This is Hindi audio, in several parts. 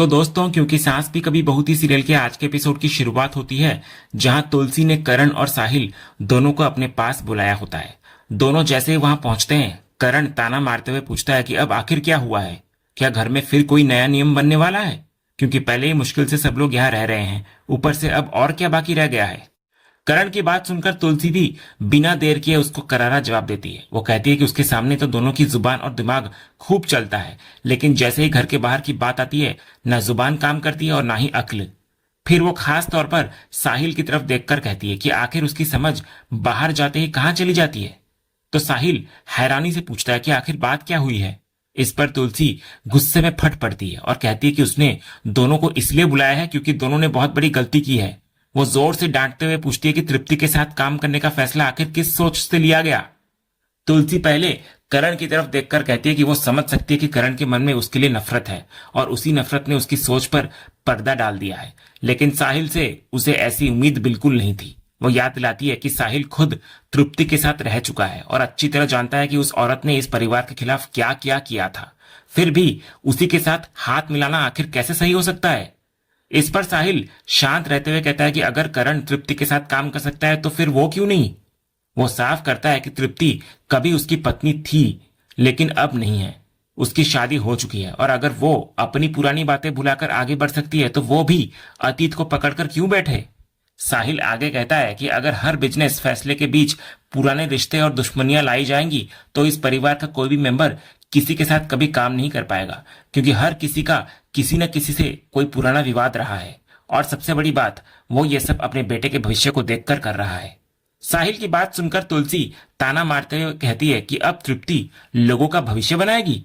तो दोस्तों, क्योंकि सास भी कभी बहू थी सीरियल के आज के एपिसोड की शुरुआत होती है जहां तुलसी ने करण और साहिल दोनों को अपने पास बुलाया होता है। दोनों जैसे ही वहां पहुंचते हैं, करण ताना मारते हुए पूछता है कि अब आखिर क्या हुआ है। क्या घर में फिर कोई नया नियम बनने वाला है? क्योंकि पहले ही मुश्किल से सब लोग यहाँ रह रहे हैं, ऊपर से अब और क्या बाकी रह गया है। करण की बात सुनकर तुलसी भी बिना देर किए उसको करारा जवाब देती है। वो कहती है कि उसके सामने तो दोनों की जुबान और दिमाग खूब चलता है, लेकिन जैसे ही घर के बाहर की बात आती है, ना जुबान काम करती है और ना ही अक्ल। फिर वो खास तौर पर साहिल की तरफ देखकर कहती है कि आखिर उसकी समझ बाहर जाते ही कहाँ चली जाती है। तो साहिल हैरानी से पूछता है कि आखिर बात क्या हुई है। इस पर तुलसी गुस्से में फट पड़ती है और कहती है कि उसने दोनों को इसलिए बुलाया है क्योंकि दोनों ने बहुत बड़ी गलती की है। वो जोर से डांटते हुए पूछती है कि तृप्ति के साथ काम करने का फैसला आखिर किस सोच से लिया गया। तुलसी पहले करण की तरफ देखकर कहती है कि वो समझ सकती है कि करण के मन में उसके लिए नफरत है और उसी नफरत ने उसकी सोच पर पर्दा डाल दिया है, लेकिन साहिल से उसे ऐसी उम्मीद बिल्कुल नहीं थी। वो याद दिलाती है कि साहिल खुद तृप्ति के साथ रह चुका है और अच्छी तरह जानता है कि उस औरत ने इस परिवार के खिलाफ क्या क्या किया था। फिर भी उसी के साथ हाथ मिलाना आखिर कैसे सही हो सकता है। इस पर साहिल शांत रहते हुए कहता है कि अगर करण तृप्ति के साथ काम कर सकता है तो फिर वो क्यों नहीं। वो साफ करता है कि तृप्ति कभी उसकी पत्नी थी, लेकिन अब नहीं है। उसकी शादी हो चुकी है और अगर वो अपनी पुरानी बातें भुलाकर आगे बढ़ सकती है तो वो भी अतीत को पकड़कर क्यों बैठे। साहिल आगे कहता है कि अगर हर बिजनेस फैसले के बीच पुराने रिश्ते और दुश्मनियां लाई जाएंगी तो इस परिवार का कोई भी मेंबर किसी के साथ कभी काम नहीं कर पाएगा, क्योंकि हर किसी का किसी न किसी से कोई पुराना विवाद रहा है और सबसे बड़ी बात, वो ये सब अपने बेटे के भविष्य को देखकर कर रहा है। साहिल की बात सुनकर तुलसी ताना मारते हुए कहती है कि अब तृप्ति लोगों का भविष्य बनाएगी।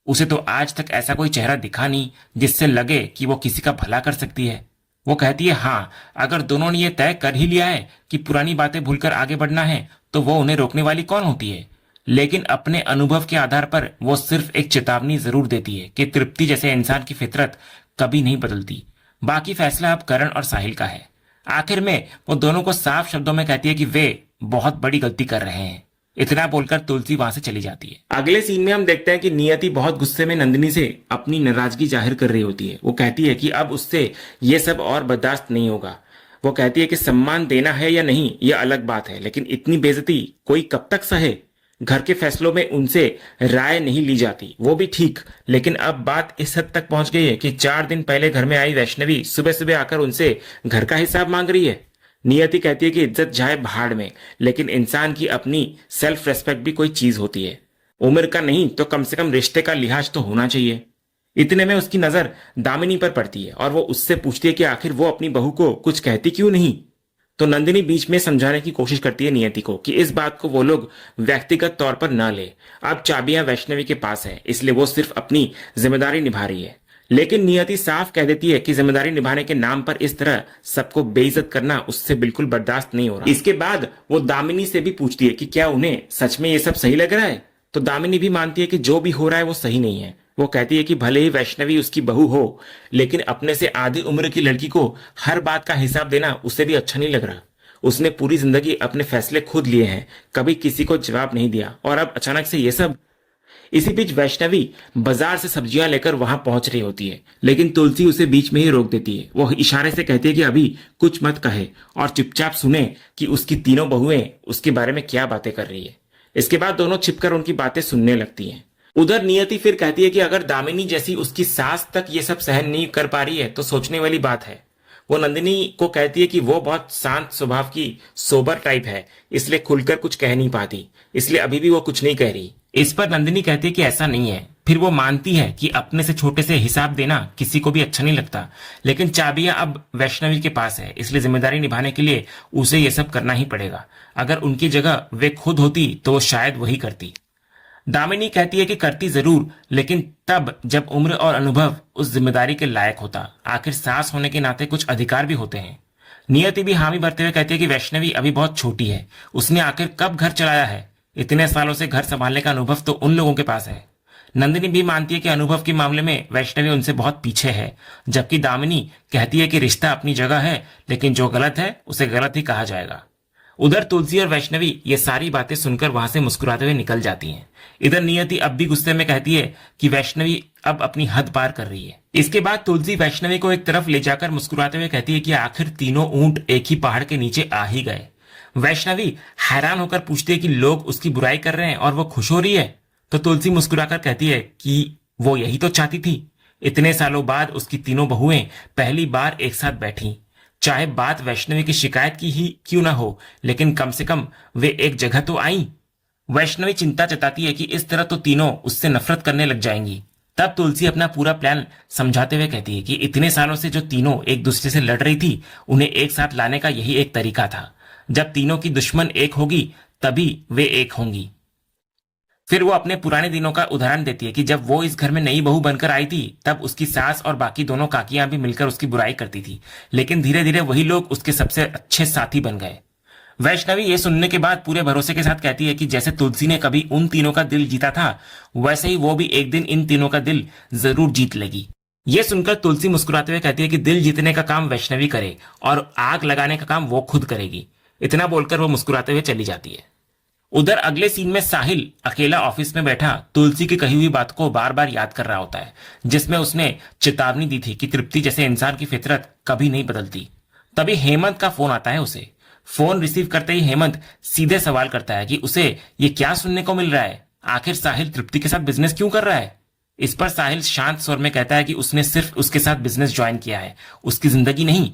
उसे तो आज तक ऐसा कोई चेहरा दिखा नहीं जिससे लगे कि वो किसी का भला कर सकती है। वो कहती है हाँ, अगर दोनों ने ये तय कर ही लिया है कि पुरानी बातें भूलकर आगे बढ़ना है तो वो उन्हें रोकने वाली कौन होती है। लेकिन अपने अनुभव के आधार पर वो सिर्फ एक चेतावनी जरूर देती है कि तृप्ति जैसे इंसान की फितरत कभी नहीं बदलती। बाकी फैसला अब करण और साहिल का है। आखिर में वो दोनों को साफ शब्दों में कहती है कि वे बहुत बड़ी गलती कर रहे हैं। इतना बोलकर तुलसी वहां से चली जाती है। अगले सीन में हम देखते हैं कि नियति बहुत गुस्से में नंदिनी से अपनी नाराजगी जाहिर कर रही होती है। वो कहती है कि अब उससे ये सब और बर्दाश्त नहीं होगा। वो कहती है कि सम्मान देना है या नहीं यह अलग बात है, लेकिन इतनी बेइज्जती कोई कब तक सहे। घर के फैसलों में उनसे राय नहीं ली जाती, वो भी ठीक, लेकिन अब बात इस हद तक पहुंच गई है कि 4 दिन पहले घर में आई वैष्णवी सुबह सुबह आकर उनसे घर का हिसाब मांग रही है। नियति कहती है कि इज्जत जाए भाड़ में, लेकिन इंसान की अपनी सेल्फ रेस्पेक्ट भी कोई चीज होती है। उम्र का नहीं तो कम से कम रिश्ते का लिहाज तो होना चाहिए। इतने में उसकी नजर दामिनी पर पड़ती है और वो उससे पूछती है कि आखिर वो अपनी बहू को कुछ कहती क्यों नहीं। तो नंदिनी बीच में समझाने की कोशिश करती है नियति को कि इस बात को वो लोग व्यक्तिगत तौर पर ना ले। अब चाबियां वैष्णवी के पास है, इसलिए वो सिर्फ अपनी जिम्मेदारी निभा रही है। लेकिन नियति साफ कह देती है कि जिम्मेदारी निभाने के नाम पर इस तरह सबको बेइज्जत करना उससे बिल्कुल बर्दाश्त नहीं हो रहा। इसके बाद वो दामिनी से भी पूछती है कि क्या उन्हें सच में ये सब सही लग रहा है। तो दामिनी भी मानती है कि जो भी हो रहा है वो सही नहीं है। वो कहती है कि भले ही वैष्णवी उसकी बहू हो, लेकिन अपने से आधी उम्र की लड़की को हर बात का हिसाब देना उसे भी अच्छा नहीं लग रहा। उसने पूरी जिंदगी अपने फैसले खुद लिए हैं, कभी किसी को जवाब नहीं दिया, और अब अचानक से ये सब। इसी बीच वैष्णवी बाजार से सब्जियां लेकर वहां पहुंच रही होती है, लेकिन तुलसी उसे बीच में ही रोक देती है। वो इशारे से कहती है कि अभी कुछ मत कहे और चुपचाप सुने कि उसकी तीनों बहुएं उसके बारे में क्या बातें कर रही है। इसके बाद दोनों छिपकर उनकी बातें सुनने लगती हैं। उधर नियति फिर कहती है कि अगर दामिनी जैसी उसकी सास तक ये सब सहन नहीं कर पा रही है तो सोचने वाली बात है। वो नंदिनी को कहती है कि वो बहुत शांत स्वभाव की सोबर टाइप है, इसलिए खुलकर कुछ कह नहीं पाती, इसलिए अभी भी वो कुछ नहीं कह रही। इस पर नंदिनी कहती है कि ऐसा नहीं है। फिर वो मानती है कि अपने से छोटे से हिसाब देना किसी को भी अच्छा नहीं लगता, लेकिन चाबियां अब वैष्णवी के पास है, इसलिए जिम्मेदारी निभाने के लिए उसे ये सब करना ही पड़ेगा। अगर उनकी जगह वे खुद होती तो वो शायद वही करती। दामिनी कहती है कि करती जरूर, लेकिन तब जब उम्र और अनुभव उस जिम्मेदारी के लायक होता। आखिर सास होने के नाते कुछ अधिकार भी होते हैं। नियति भी हामी भरते हुए कहती है कि वैष्णवी अभी बहुत छोटी है, उसने आखिर कब घर चलाया है। इतने सालों से घर संभालने का अनुभव तो उन लोगों के पास है। नंदिनी भी मानती है कि अनुभव के मामले में वैष्णवी उनसे बहुत पीछे है, जबकि दामिनी कहती है कि रिश्ता अपनी जगह है, लेकिन जो गलत है उसे गलत ही कहा जाएगा। उधर तुलसी और वैष्णवी ये सारी बातें सुनकर वहां से मुस्कुराते हुए निकल जाती हैं। इधर नियति अब भी गुस्से में कहती है कि वैष्णवी अब अपनी हद पार कर रही है। इसके बाद तुलसी वैष्णवी को एक तरफ ले जाकर मुस्कुराते हुए कहती है कि आखिर तीनों ऊंट एक ही पहाड़ के नीचे आ ही गए। वैष्णवी हैरान होकर पूछती है कि लोग उसकी बुराई कर रहे हैं और वो खुश हो रही है। तो तुलसी मुस्कुराकर कहती है कि वो यही तो चाहती थी। इतने सालों बाद उसकी तीनों बहुएं पहली बार एक साथ बैठी। चाहे बात वैष्णवी की शिकायत की ही क्यों ना हो, लेकिन कम से कम वे एक जगह तो आई। वैष्णवी चिंता जताती है कि इस तरह तो तीनों उससे नफरत करने लग जाएंगी। तब तुलसी अपना पूरा प्लान समझाते हुए कहती है कि इतने सालों से जो तीनों एक दूसरे से लड़ रही थी, उन्हें एक साथ लाने का यही एक तरीका था। जब तीनों की दुश्मन एक होगी तभी वे एक होंगी। फिर वो अपने पुराने दिनों का उदाहरण देती है कि जब वो इस घर में नई बहू बनकर आई थी, तब उसकी सास और बाकी दोनों काकियां भी मिलकर उसकी बुराई करती थी, लेकिन धीरे धीरे वही लोग उसके सबसे अच्छे साथी बन गए। वैष्णवी ये सुनने के बाद पूरे भरोसे के साथ कहती है कि जैसे तुलसी ने कभी उन तीनों का दिल जीता था, वैसे ही वो भी एक दिन इन तीनों का दिल जरूर जीत लेगी। ये सुनकर तुलसी मुस्कुराते हुए कहती है कि दिल जीतने का काम वैष्णवी करे और आग लगाने का काम वो खुद करेगी। इतना बोलकर वो मुस्कुराते हुए चली जाती है। उधर अगले सीन में साहिल अकेला ऑफिस में बैठा तुलसी की कही हुई बात को बार बार याद कर रहा होता है, जिसमें उसने चेतावनी दी थी कि तृप्ति जैसे इंसान की फितरत कभी नहीं बदलती। तभी हेमंत का फोन आता है उसे। फोन रिसीव करते ही हेमंत सीधे सवाल करता है कि उसे ये क्या सुनने को मिल रहा है, आखिर साहिल तृप्ति के साथ बिजनेस क्यों कर रहा है। इस पर साहिल शांत स्वर में कहता है कि उसने सिर्फ उसके साथ बिजनेस ज्वाइन किया है, उसकी जिंदगी नहीं,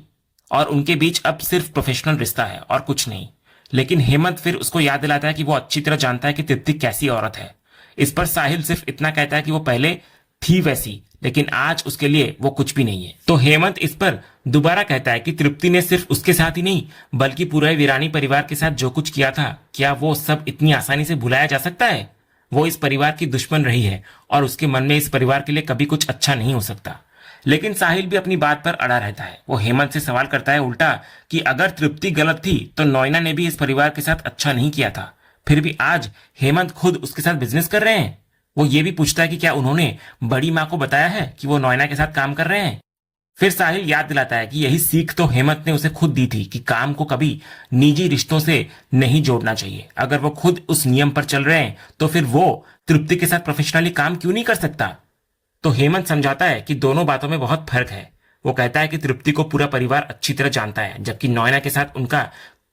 और उनके बीच अब सिर्फ प्रोफेशनल रिश्ता है और कुछ नहीं। लेकिन हेमंत फिर उसको याद दिलाता है कि वो अच्छी तरह जानता है कि तृप्ति कैसी औरत है। इस पर साहिल सिर्फ इतना कहता है कि वो पहले थी वैसी, लेकिन आज उसके लिए वो कुछ भी नहीं है। तो हेमंत इस पर दोबारा कहता है कि तृप्ति ने सिर्फ उसके साथ ही नहीं, बल्कि पूरे वीरानी परिवार के साथ जो कुछ किया था, क्या वो सब इतनी आसानी से भुलाया जा सकता है। वो इस परिवार की दुश्मन रही है और उसके मन में इस परिवार के लिए कभी कुछ अच्छा नहीं हो सकता। लेकिन साहिल भी अपनी बात पर अड़ा रहता है। वो हेमंत से सवाल करता है उल्टा कि अगर तृप्ति गलत थी तो नोएना ने भी इस परिवार के साथ अच्छा नहीं किया था, फिर भी आज हेमंत खुद उसके साथ बिजनेस कर रहे हैं। वो ये भी पूछता है कि क्या उन्होंने बड़ी माँ को बताया है कि वो नोएना के साथ काम कर रहे हैं। फिर साहिल याद दिलाता है कि यही सीख तो हेमंत ने उसे खुद दी थी कि काम को कभी निजी रिश्तों से नहीं जोड़ना चाहिए। अगर वो खुद उस नियम पर चल रहे हैं तो फिर वो तृप्ति के साथ प्रोफेशनली काम क्यों नहीं कर सकता। तो हेमंत समझाता है कि दोनों बातों में बहुत फर्क है। वो कहता है कि तृप्ति को पूरा परिवार अच्छी तरह जानता है, जबकि नोएना के साथ उनका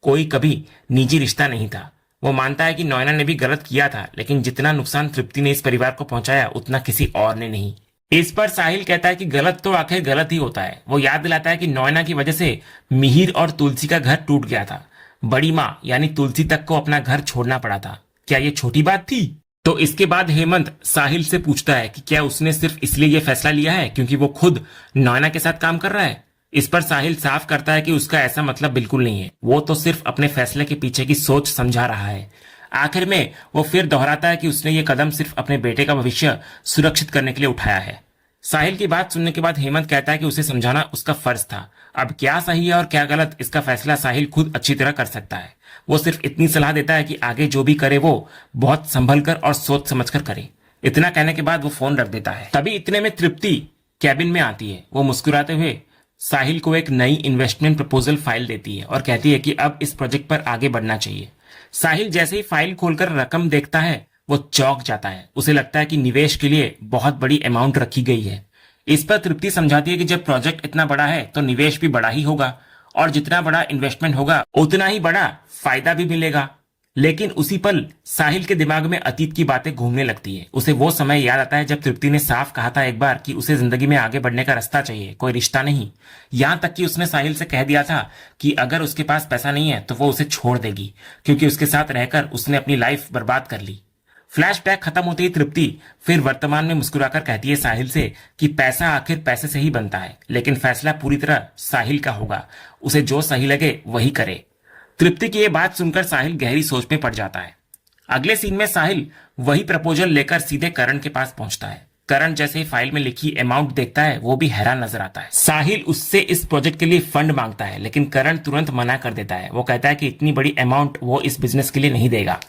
कोई कभी निजी रिश्ता नहीं था। वो मानता है कि नोएना ने भी गलत किया था, लेकिन जितना नुकसान तृप्ति ने इस परिवार को पहुंचाया उतना किसी और ने नहीं। इस पर साहिल कहता है कि गलत तो आखिर गलत ही होता है। वो याद दिलाता है कि नोएना की वजह से मिहिर और तुलसी का घर टूट गया था। बड़ी माँ यानी तुलसी तक को अपना घर छोड़ना पड़ा था। क्या ये छोटी बात थी। तो इसके बाद हेमंत साहिल से पूछता है कि क्या उसने सिर्फ इसलिए यह फैसला लिया है क्योंकि वो खुद नोएना के साथ काम कर रहा है। इस पर साहिल साफ करता है कि उसका ऐसा मतलब बिल्कुल नहीं है। वो तो सिर्फ अपने फैसले के पीछे की सोच समझा रहा है। आखिर में वो फिर दोहराता है कि उसने ये कदम सिर्फ अपने बेटे का भविष्य सुरक्षित करने के लिए उठाया है। साहिल की बात सुनने के बाद हेमंत कहता है कि उसे समझाना उसका फर्ज था। अब क्या सही है और क्या गलत, इसका फैसला साहिल खुद अच्छी तरह कर सकता है। वो सिर्फ इतनी सलाह देता है कि आगे जो भी करे वो बहुत संभल कर और सोच समझ कर करे। इतना कहने के बाद वो फोन रख देता है। तभी इतने में तृप्ति कैबिन में आती है। वो मुस्कुराते हुए साहिल को एक नई इन्वेस्टमेंट प्रपोजल फाइल देती है और कहती है कि अब इस प्रोजेक्ट पर आगे बढ़ना चाहिए। साहिल जैसे ही फाइल खोलकर रकम देखता है वो चौंक जाता है। उसे लगता है कि निवेश के लिए बहुत बड़ी अमाउंट रखी गई है। इस पर तृप्ति समझाती है कि जब प्रोजेक्ट इतना बड़ा है तो निवेश भी बड़ा ही होगा, और जितना बड़ा इन्वेस्टमेंट होगा उतना ही बड़ा फायदा भी मिलेगा। लेकिन उसी पल साहिल के दिमाग में अतीत की बातें घूमने लगती है। उसे वो समय याद आता है जब तृप्ति ने साफ कहा था एक बार कि उसे जिंदगी में आगे बढ़ने का रास्ता चाहिए, कोई रिश्ता नहीं। यहां तक कि उसने साहिल से कह दिया था कि अगर उसके पास पैसा नहीं है तो वो उसे छोड़ देगी, क्योंकि उसके साथ रहकर उसने अपनी लाइफ बर्बाद कर ली। फ्लैशबैक खत्म होते ही तृप्ति फिर वर्तमान में मुस्कुराकर कहती है साहिल से कि पैसा आखिर पैसे से ही बनता है, लेकिन फैसला पूरी तरह साहिल का होगा। उसे जो सही लगे वही करे। तृप्ति की यह बात सुनकर साहिल गहरी सोच में पड़ जाता है। अगले सीन में साहिल वही प्रपोजल लेकर सीधे करण के पास पहुंचता है। करण जैसे ही फाइल में लिखी अमाउंट देखता है वो भी हैरान नजर आता है। साहिल उससे इस प्रोजेक्ट के लिए फंड मांगता है, लेकिन करण तुरंत मना कर देता है। वो कहता है कि इतनी बड़ी अमाउंट वो इस बिजनेस के लिए नहीं देगा।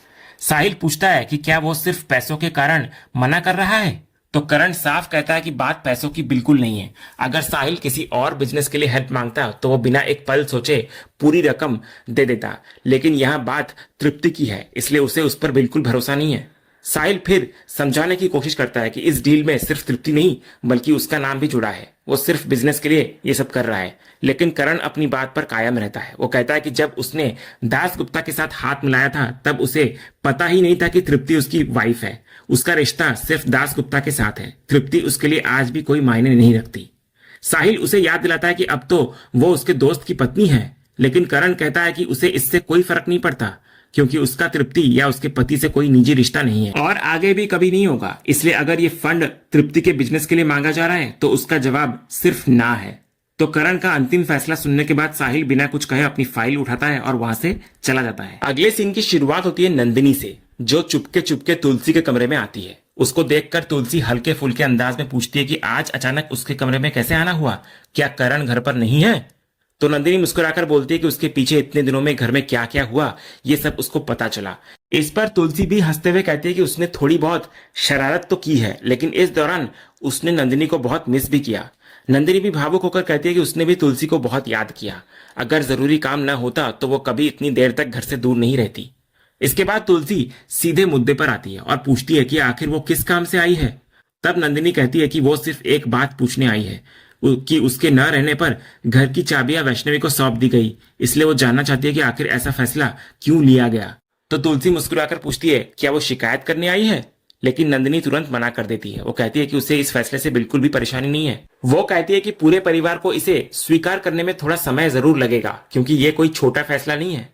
साहिल पूछता है कि क्या वो सिर्फ पैसों के कारण मना कर रहा है। तो करण साफ कहता है कि बात पैसों की बिल्कुल नहीं है। अगर साहिल किसी और बिजनेस के लिए हेल्प मांगता तो वो बिना एक पल सोचे पूरी रकम दे देता, लेकिन यहाँ बात तृप्ति की है, इसलिए उसे उस पर बिल्कुल भरोसा नहीं है। साहिल फिर समझाने की कोशिश करता है कि इस डील में सिर्फ तृप्ति नहीं बल्कि उसका नाम भी जुड़ा है, वो सिर्फ बिजनेस के लिए ये सब कर रहा है। लेकिन करण अपनी बात पर कायम रहता है। वो कहता है कि जब उसने दास गुप्ता के साथ हाथ मिलाया था तब उसे पता ही नहीं था कि तृप्ति उसकी वाइफ है। उसका रिश्ता सिर्फ दास गुप्ता के साथ है, तृप्ति उसके लिए आज भी कोई मायने नहीं रखती। साहिल उसे याद दिलाता है कि अब तो वो उसके दोस्त की पत्नी है, लेकिन करण कहता है कि उसे इससे कोई फर्क नहीं पड़ता क्योंकि उसका तृप्ति या उसके पति से कोई निजी रिश्ता नहीं है और आगे भी कभी नहीं होगा। इसलिए अगर ये फंड तृप्ति के बिजनेस के लिए मांगा जा रहा है तो उसका जवाब सिर्फ ना है। तो करण का अंतिम फैसला सुनने के बाद साहिल बिना कुछ कहे अपनी फाइल उठाता है और वहां से चला जाता है। अगले सीन की शुरुआत होती है नंदिनी से, जो चुपके चुपके तुलसी के कमरे में आती है। उसको देखकर तुलसी हल्के फुल्के अंदाज में पूछती है कि आज अचानक उसके कमरे में कैसे आना हुआ, क्या करण घर पर नहीं है? तो नंदिनी मुस्कुराकर बोलती है कि उसके पीछे इतने दिनों में घर में क्या क्या हुआ ये सब उसको पता चला। इस पर तुलसी भी हंसते हुए कहती है कि उसने थोड़ी बहुत शरारत तो की है, लेकिन इस दौरान उसने नंदिनी को बहुत मिस भी किया। नंदिनी भी भावुक होकर कहती है कि उसने भी तुलसी को बहुत याद किया। अगर जरूरी काम न होता तो वो कभी इतनी देर तक घर से दूर नहीं रहती। इसके बाद तुलसी सीधे मुद्दे पर आती है और पूछती है कि आखिर वो किस काम से आई है। तब नंदिनी कहती है कि वो सिर्फ एक बात पूछने आई है कि उसके न रहने पर घर की चाबियां वैष्णवी को सौंप दी गई, इसलिए वो जानना चाहती है कि आखिर ऐसा फैसला क्यों लिया गया। तो तुलसी मुस्कुराकर पूछती है क्या वो शिकायत करने आई है, लेकिन नंदिनी तुरंत मना कर देती है। वो कहती है कि उसे इस फैसले से बिल्कुल भी परेशानी नहीं है। वो कहती है कि पूरे परिवार को इसे स्वीकार करने में थोड़ा समय जरूर लगेगा क्योंकि ये कोई छोटा फैसला नहीं है।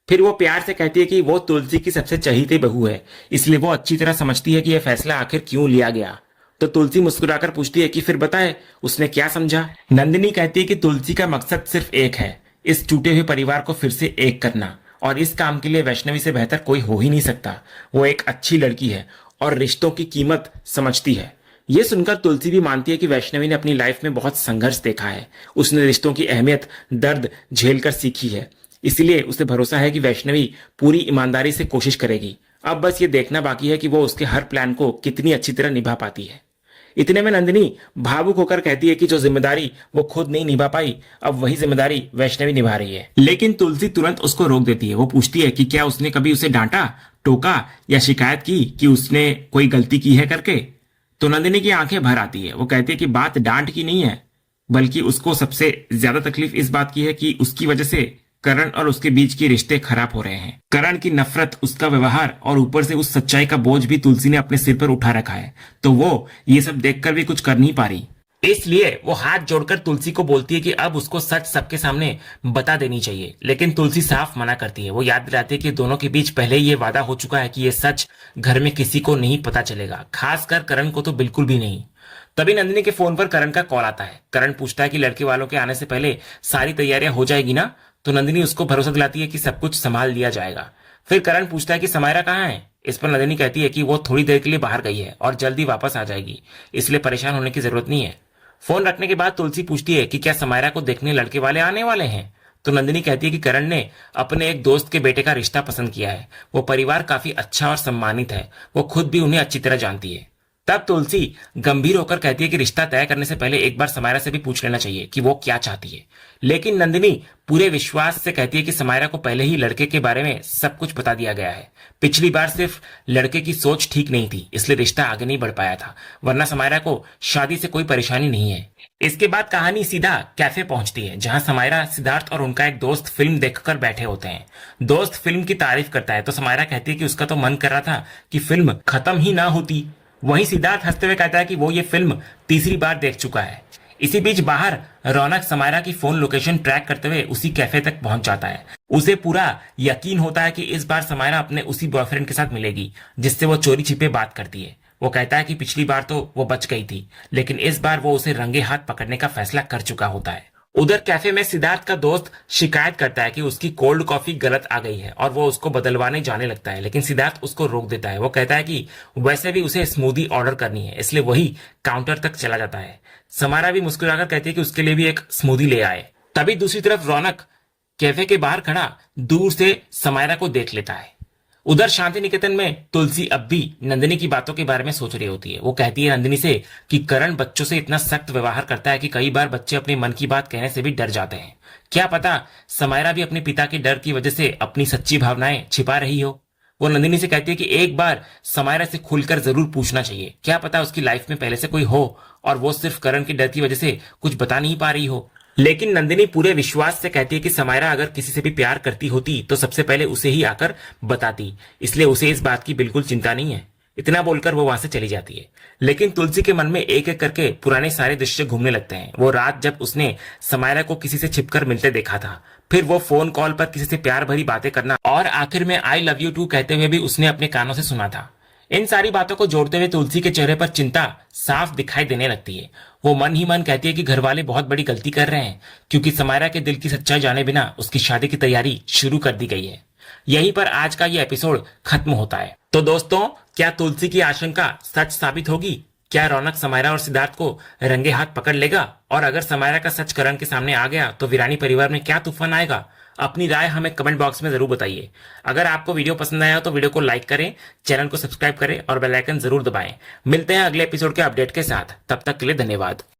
फिर वो प्यार से कहती है कि वो तुलसी की सबसे चहेती बहू है, इसलिए वो अच्छी तरह समझती है कि यह फैसला आखिर क्यों लिया गया। तो तुलसी मुस्कुराकर पूछती है कि फिर बताए उसने क्या समझा। नंदिनी कहती है कि तुलसी का मकसद सिर्फ एक है, इस टूटे हुए परिवार को फिर से एक करना, और इस काम के लिए वैष्णवी से बेहतर कोई हो ही नहीं सकता। वो एक अच्छी लड़की है और रिश्तों की कीमत समझती है। ये सुनकर तुलसी भी मानती है कि वैष्णवी ने अपनी लाइफ में बहुत संघर्ष देखा है, उसने रिश्तों की अहमियत दर्द झेल कर सीखी है, इसलिए उसे भरोसा है कि वैष्णवी पूरी ईमानदारी से कोशिश करेगी। अब बस ये देखना बाकी है कि वो उसके हर प्लान को कितनी अच्छी तरह निभा पाती है। इतने में नंदिनी भावुक होकर कहती है कि जो जिम्मेदारी वो खुद नहीं निभा पाई अब वही जिम्मेदारी वैष्णवी निभा रही है। लेकिन तुलसी तुरंत उसको रोक देती है। वो पूछती है कि क्या उसने कभी उसे डांटा, टोका या शिकायत की कि उसने कोई गलती की है करके। तो नंदिनी की आंखें भर आती है। वो कहती है कि बात डांट की नहीं है, बल्कि उसको सबसे ज्यादा तकलीफ इस बात की है कि उसकी वजह से करण और उसके बीच के रिश्ते खराब हो रहे हैं। करण की नफरत, उसका व्यवहार और ऊपर से उस सच्चाई का बोझ भी तुलसी ने अपने सिर पर उठा रखा है, तो वो ये सब देखकर भी कुछ कर नहीं पा रही। इसलिए वो हाथ जोड़कर तुलसी को बोलती है कि अब उसको सच सबके सामने बता देनी चाहिए, लेकिन तुलसी साफ मना करती है। वो याद दिलाती है कि दोनों के बीच पहले ही ये वादा हो चुका है कि ये सच घर में किसी को नहीं पता चलेगा, खासकर करण को तो बिल्कुल भी नहीं। तभी नंदिनी के फोन पर करण का कॉल आता है। करण पूछता है कि लड़के वालों के आने से पहले सारी तैयारियां हो जाएगी ना। तो नंदिनी उसको भरोसा दिलाती है कि सब कुछ संभाल लिया जाएगा। फिर करण पूछता है कि समायरा कहाँ है। इस पर नंदिनी कहती है कि वो थोड़ी देर के लिए बाहर गई है और जल्दी वापस आ जाएगी, इसलिए परेशान होने की जरूरत नहीं है। फोन रखने के बाद तुलसी पूछती है कि क्या समायरा को देखने लड़के वाले आने वाले हैं। तो नंदिनी कहती है कि करण ने अपने एक दोस्त के बेटे का रिश्ता पसंद किया है, वो परिवार काफी अच्छा और सम्मानित है, वो खुद भी उन्हें अच्छी तरह जानती है। तब तुलसी गंभीर होकर कहती है कि रिश्ता तय करने से पहले एक बार समायरा से भी पूछ लेना चाहिए कि वो क्या चाहती है। लेकिन नंदिनी पूरे विश्वास से कहती है कि समायरा को पहले ही लड़के के बारे में सब कुछ बता दिया गया है। पिछली बार सिर्फ लड़के की सोच ठीक नहीं थी, इसलिए रिश्ता आगे नहीं बढ़ पाया था, वरना समायरा को शादी से कोई परेशानी नहीं है। इसके बाद कहानी सीधा कैफे पहुंचती है, जहां समायरा, सिद्धार्थ और उनका एक दोस्त फिल्म देखकर बैठे होते हैं। दोस्त फिल्म की तारीफ करता है तो समायरा कहती है कि उसका तो मन कर रहा था कि फिल्म खत्म ही ना होती। वहीं सिद्धार्थ हंसते हुए कहता है कि वो ये फिल्म तीसरी बार देख चुका है। इसी बीच बाहर रौनक समायरा की फोन लोकेशन ट्रैक करते हुए उसी कैफे तक पहुंच जाता है। उसे पूरा यकीन होता है कि इस बार समायरा अपने उसी बॉयफ्रेंड के साथ मिलेगी जिससे वो चोरी छिपे बात करती है। वो कहता है कि पिछली बार तो वो बच गई थी, लेकिन इस बार वो उसे रंगे हाथ पकड़ने का फैसला कर चुका होता है। उधर कैफे में सिद्धार्थ का दोस्त शिकायत करता है कि उसकी कोल्ड कॉफी गलत आ गई है और वो उसको बदलवाने जाने लगता है, लेकिन सिद्धार्थ उसको रोक देता है। वो कहता है कि वैसे भी उसे स्मूदी ऑर्डर करनी है, इसलिए वही काउंटर तक चला जाता है। समायरा भी मुस्कुराकर कहती है कि उसके लिए भी एक स्मूदी ले आए। तभी दूसरी तरफ रौनक कैफे के बाहर खड़ा दूर से समायरा को देख लेता है। उधर शांति निकेतन में तुलसी अब भी नंदिनी की बातों के बारे में सोच रही होती है। वो कहती है नंदिनी से कि करण बच्चों से इतना सख्त व्यवहार करता है कि कई बार बच्चे अपने मन की बात कहने से भी डर जाते हैं। क्या पता समायरा भी अपने पिता के डर की वजह से अपनी सच्ची भावनाएं छिपा रही हो। वो नंदिनी से कहती है कि एक बार समायरा से खुलकर जरूर पूछना चाहिए, क्या पता उसकी लाइफ में पहले से कोई हो और वो सिर्फ करण के डर की वजह से कुछ बता नहीं पा रही हो। लेकिन नंदिनी पूरे विश्वास से कहती है कि समायरा अगर किसी से भी प्यार करती होती तो सबसे पहले उसे ही आकर बताती, इसलिए उसे इस बात की बिल्कुल चिंता नहीं है। इतना बोलकर वो वहां से चली जाती है। लेकिन तुलसी के मन में एक एक करके पुराने सारे दृश्य घूमने लगते हैं। वो रात जब उसने समायरा को किसी से छिपकर मिलते देखा था, फिर वो फोन कॉल पर किसी से प्यार भरी बातें करना और आखिर में आई लव यू टू कहते हुए भी उसने अपने कानों से सुना था। इन सारी बातों को जोड़ते हुए तुलसी के चेहरे पर चिंता साफ दिखाई देने लगती है। वो मन ही मन कहती है कि घर वाले बहुत बड़ी गलती कर रहे हैं, क्योंकि समायरा के दिल की सच्चाई जाने बिना उसकी शादी की तैयारी शुरू कर दी गई है। यहीं पर आज का ये एपिसोड खत्म होता है। तो दोस्तों, क्या तुलसी की आशंका सच साबित होगी? क्या रौनक समायरा और सिद्धार्थ को रंगे हाथ पकड़ लेगा? और अगर समायरा का सच करण के सामने आ गया तो वीरानी परिवार में क्या तूफान आएगा? अपनी राय हमें कमेंट बॉक्स में जरूर बताइए। अगर आपको वीडियो पसंद आया तो वीडियो को लाइक करें, चैनल को सब्सक्राइब करें और बेल आइकन जरूर दबाएं। मिलते हैं अगले एपिसोड के अपडेट के साथ। तब तक के लिए धन्यवाद।